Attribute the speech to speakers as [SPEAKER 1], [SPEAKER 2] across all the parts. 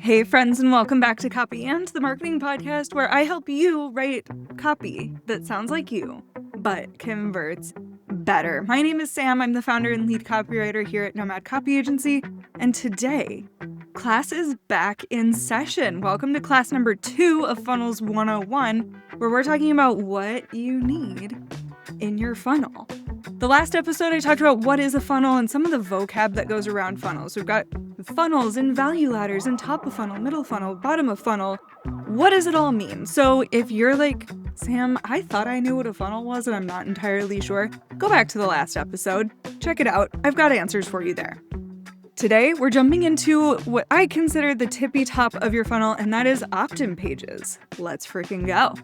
[SPEAKER 1] Hey friends, and welcome back to Copy and, the marketing podcast where I help you write copy that sounds like you, but converts better. My name is Sam. I'm the founder and lead copywriter here at Nomad Copy Agency, and today, class is back in session. Welcome to class number 2 of Funnels 101, where we're talking about what you need in your funnel. The last episode, I talked about what is a funnel and some of the vocab that goes around funnels. We've got funnels and value ladders and top of funnel, middle funnel, bottom of funnel. What does it all mean? So if you're like, Sam, I thought I knew what a funnel was and I'm not entirely sure, go back to the last episode, check it out. I've got answers for you there. Today, we're jumping into what I consider the tippy top of your funnel, and that is opt-in pages. Let's freaking go.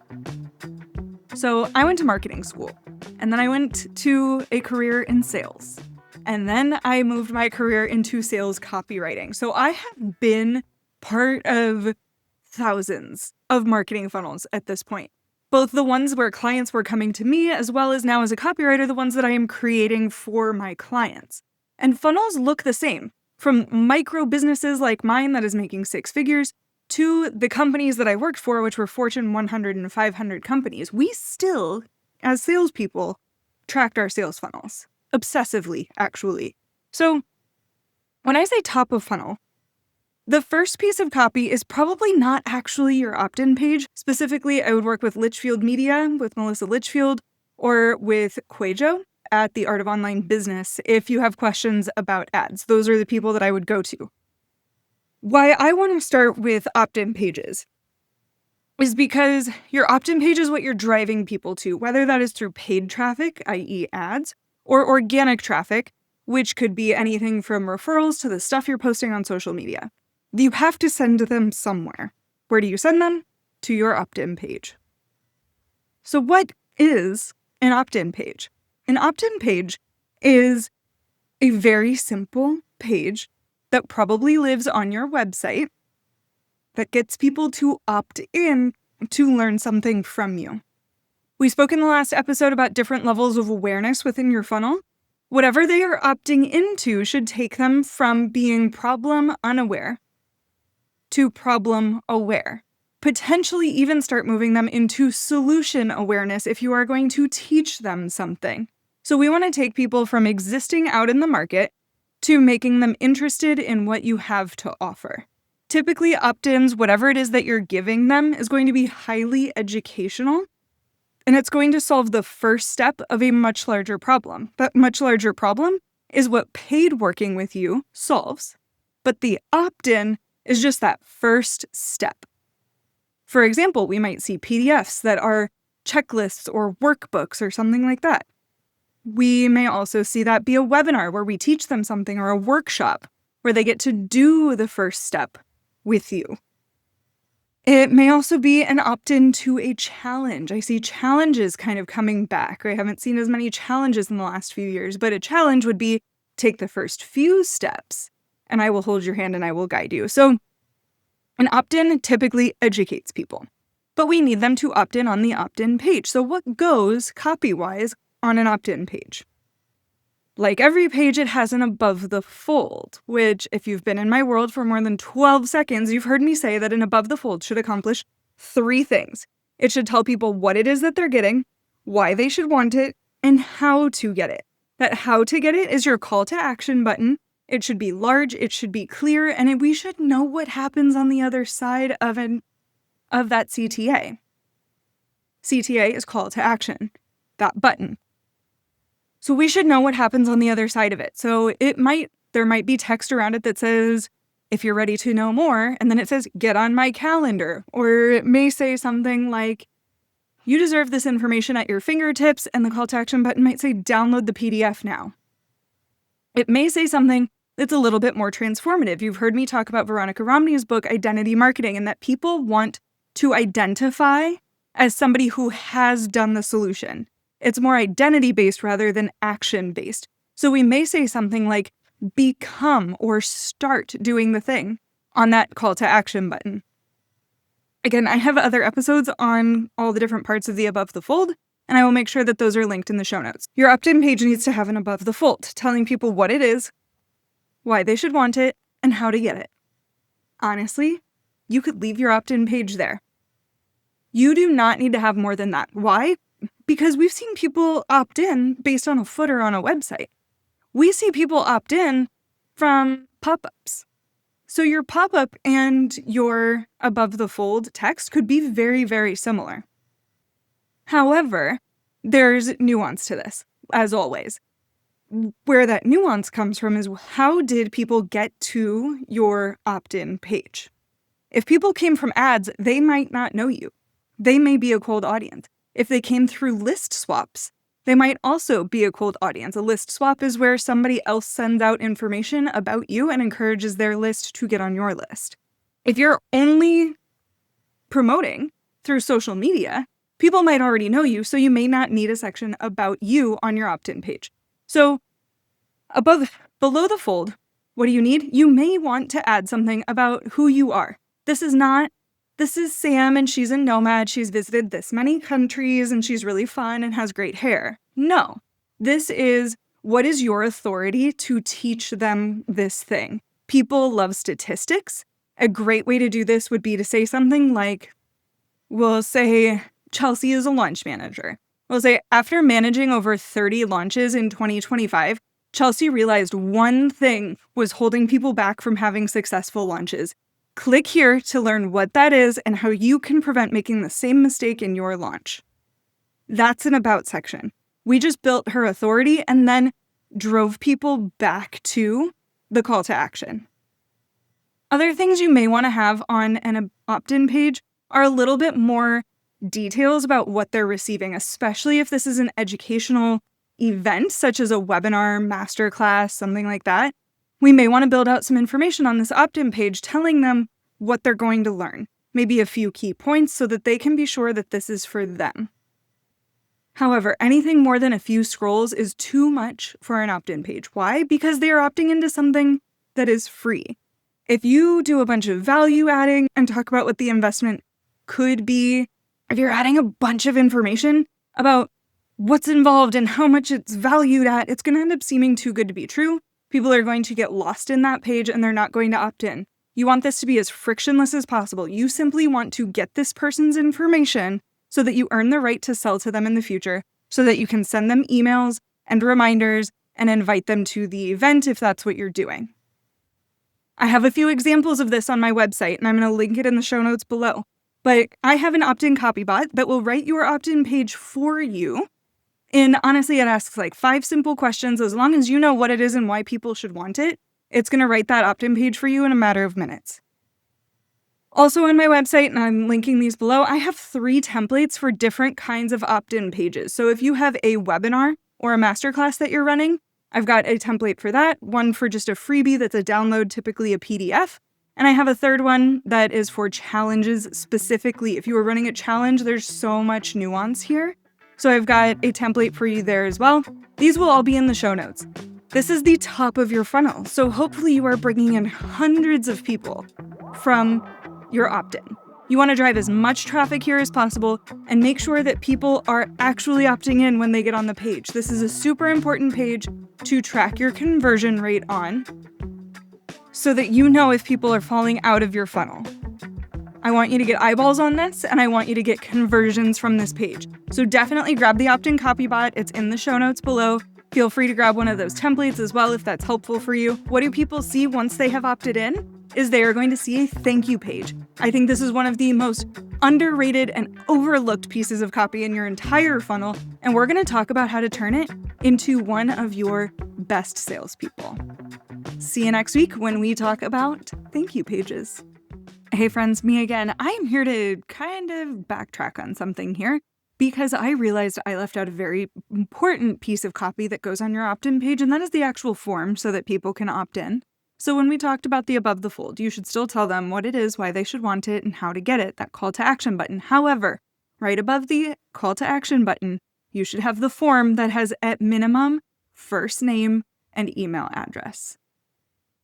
[SPEAKER 1] So I went to marketing school, and then I went to a career in sales, and then I moved my career into sales copywriting. So I have been part of thousands of marketing funnels at this point, both the ones where clients were coming to me, as well as now as a copywriter, the ones that I am creating for my clients. And funnels look the same, from micro businesses like mine that is making 6 figures to the companies that I worked for, which were Fortune 100 and 500 companies. We still, as salespeople, tracked our sales funnels. Obsessively, actually. So when I say top of funnel, the first piece of copy is probably not actually your opt-in page. Specifically, I would work with Litchfield Media, with Melissa Litchfield, or with Quajo at The Art of Online Business if you have questions about ads. Those are the people that I would go to. Why I want to start with opt-in pages is because your opt-in page is what you're driving people to, whether that is through paid traffic, i.e. ads, or organic traffic, which could be anything from referrals to the stuff you're posting on social media. You have to send them somewhere. Where do you send them? To your opt-in page. So what is an opt-in page? An opt-in page is a very simple page that probably lives on your website that gets people to opt in to learn something from you. We spoke in the last episode about different levels of awareness within your funnel. Whatever they are opting into should take them from being problem unaware to problem aware. Potentially even start moving them into solution awareness if you are going to teach them something. So we want to take people from existing out in the market to making them interested in what you have to offer. Typically, opt-ins, whatever it is that you're giving them, is going to be highly educational, and it's going to solve the first step of a much larger problem. That much larger problem is what paid working with you solves, but the opt-in is just that first step. For example, we might see PDFs that are checklists or workbooks or something like that. We may also see that be a webinar where we teach them something, or a workshop where they get to do the first step with you. It may also be an opt-in to a challenge. I see challenges kind of coming back. I haven't seen as many challenges in the last few years, but a challenge would be take the first few steps and I will hold your hand and I will guide you. So an opt-in typically educates people, but we need them to opt in on the opt-in page. So what goes copy-wise on an opt-in page? Like every page, it has an above the fold, which if you've been in my world for more than 12 seconds, you've heard me say that an above the fold should accomplish 3 things. It should tell people what it is that they're getting, why they should want it, and how to get it. That how to get it is your call to action button. It should be large, it should be clear, and we should know what happens on the other side of that CTA. CTA is call to action, that button. So we should know what happens on the other side of it. So there might be text around it that says, if you're ready to know more, and then it says, get on my calendar. Or it may say something like, you deserve this information at your fingertips, and the call to action button might say, download the PDF now. It may say something that's a little bit more transformative. You've heard me talk about Veronica Romney's book, Identity Marketing, and that people want to identify as somebody who has done the solution. It's more identity-based rather than action-based. So we may say something like, become or start doing the thing on that call to action button. Again, I have other episodes on all the different parts of the above the fold, and I will make sure that those are linked in the show notes. Your opt-in page needs to have an above the fold, telling people what it is, why they should want it, and how to get it. Honestly, you could leave your opt-in page there. You do not need to have more than that. Why? Because we've seen people opt in based on a footer on a website. We see people opt in from pop-ups. So your pop-up and your above the fold text could be very, very similar. However, there's nuance to this, as always. Where that nuance comes from is how did people get to your opt-in page? If people came from ads, they might not know you. They may be a cold audience. If they came through list swaps, they might also be a cold audience. A list swap is where somebody else sends out information about you and encourages their list to get on your list. If you're only promoting through social media, people might already know you, so you may not need a section about you on your opt-in page. So below the fold, what do you need? You may want to add something about who you are. This is Sam and she's a nomad. She's visited this many countries and she's really fun and has great hair. No, this is what is your authority to teach them this thing. People love statistics. A great way to do this would be to say something like, we'll say Chelsea is a launch manager. We'll say after managing over 30 launches in 2025, Chelsea realized one thing was holding people back from having successful launches. Click here to learn what that is and how you can prevent making the same mistake in your launch. That's an about section. We just built her authority and then drove people back to the call to action. Other things you may want to have on an opt-in page are a little bit more details about what they're receiving, especially if this is an educational event, such as a webinar, masterclass, something like that. We may want to build out some information on this opt-in page telling them what they're going to learn, maybe a few key points so that they can be sure that this is for them. However, anything more than a few scrolls is too much for an opt-in page. Why? Because they are opting into something that is free. If you do a bunch of value adding and talk about what the investment could be, if you're adding a bunch of information about what's involved and how much it's valued at, it's going to end up seeming too good to be true. People are going to get lost in that page and they're not going to opt in. You want this to be as frictionless as possible. You simply want to get this person's information so that you earn the right to sell to them in the future, so that you can send them emails and reminders and invite them to the event if that's what you're doing. I have a few examples of this on my website and I'm going to link it in the show notes below. But I have an opt-in copy bot that will write your opt-in page for you. And honestly, it asks like 5 simple questions. As long as you know what it is and why people should want it, it's going to write that opt-in page for you in a matter of minutes. Also on my website, and I'm linking these below, I have 3 templates for different kinds of opt-in pages. So if you have a webinar or a masterclass that you're running, I've got a template for that, one for just a freebie that's a download, typically a PDF. And I have a third one that is for challenges specifically. If you are running a challenge, there's so much nuance here. So I've got a template for you there as well. These will all be in the show notes. This is the top of your funnel. So hopefully you are bringing in hundreds of people from your opt-in. You want to drive as much traffic here as possible and make sure that people are actually opting in when they get on the page. This is a super important page to track your conversion rate on so that you know if people are falling out of your funnel. I want you to get eyeballs on this, and I want you to get conversions from this page. So definitely grab the opt-in copybot. It's in the show notes below. Feel free to grab one of those templates as well if that's helpful for you. What do people see once they have opted in? Is they are going to see a thank you page. I think this is one of the most underrated and overlooked pieces of copy in your entire funnel, and we're going to talk about how to turn it into one of your best salespeople. See you next week when we talk about thank you pages. Hey friends, me again. I am here to kind of backtrack on something here because I realized I left out a very important piece of copy that goes on your opt-in page, and that is the actual form so that people can opt in. So when we talked about the above the fold, you should still tell them what it is, why they should want it, and how to get it, that call to action button. However, right above the call to action button, you should have the form that has at minimum first name and email address.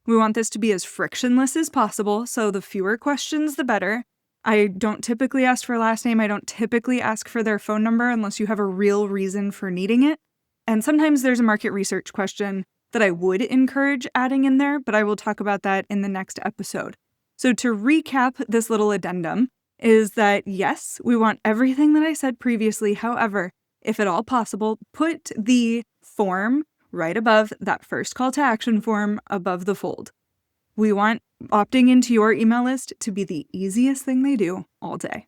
[SPEAKER 1] We want this to be as frictionless as possible, so the fewer questions, the better. I don't typically ask for last name. I don't typically ask for their phone number unless you have a real reason for needing it. And sometimes there's a market research question that I would encourage adding in there, but I will talk about that in the next episode. So to recap this little addendum is that, yes, we want everything that I said previously. However, if at all possible, put the form right above that first call to action form above the fold. We want opting into your email list to be the easiest thing they do all day.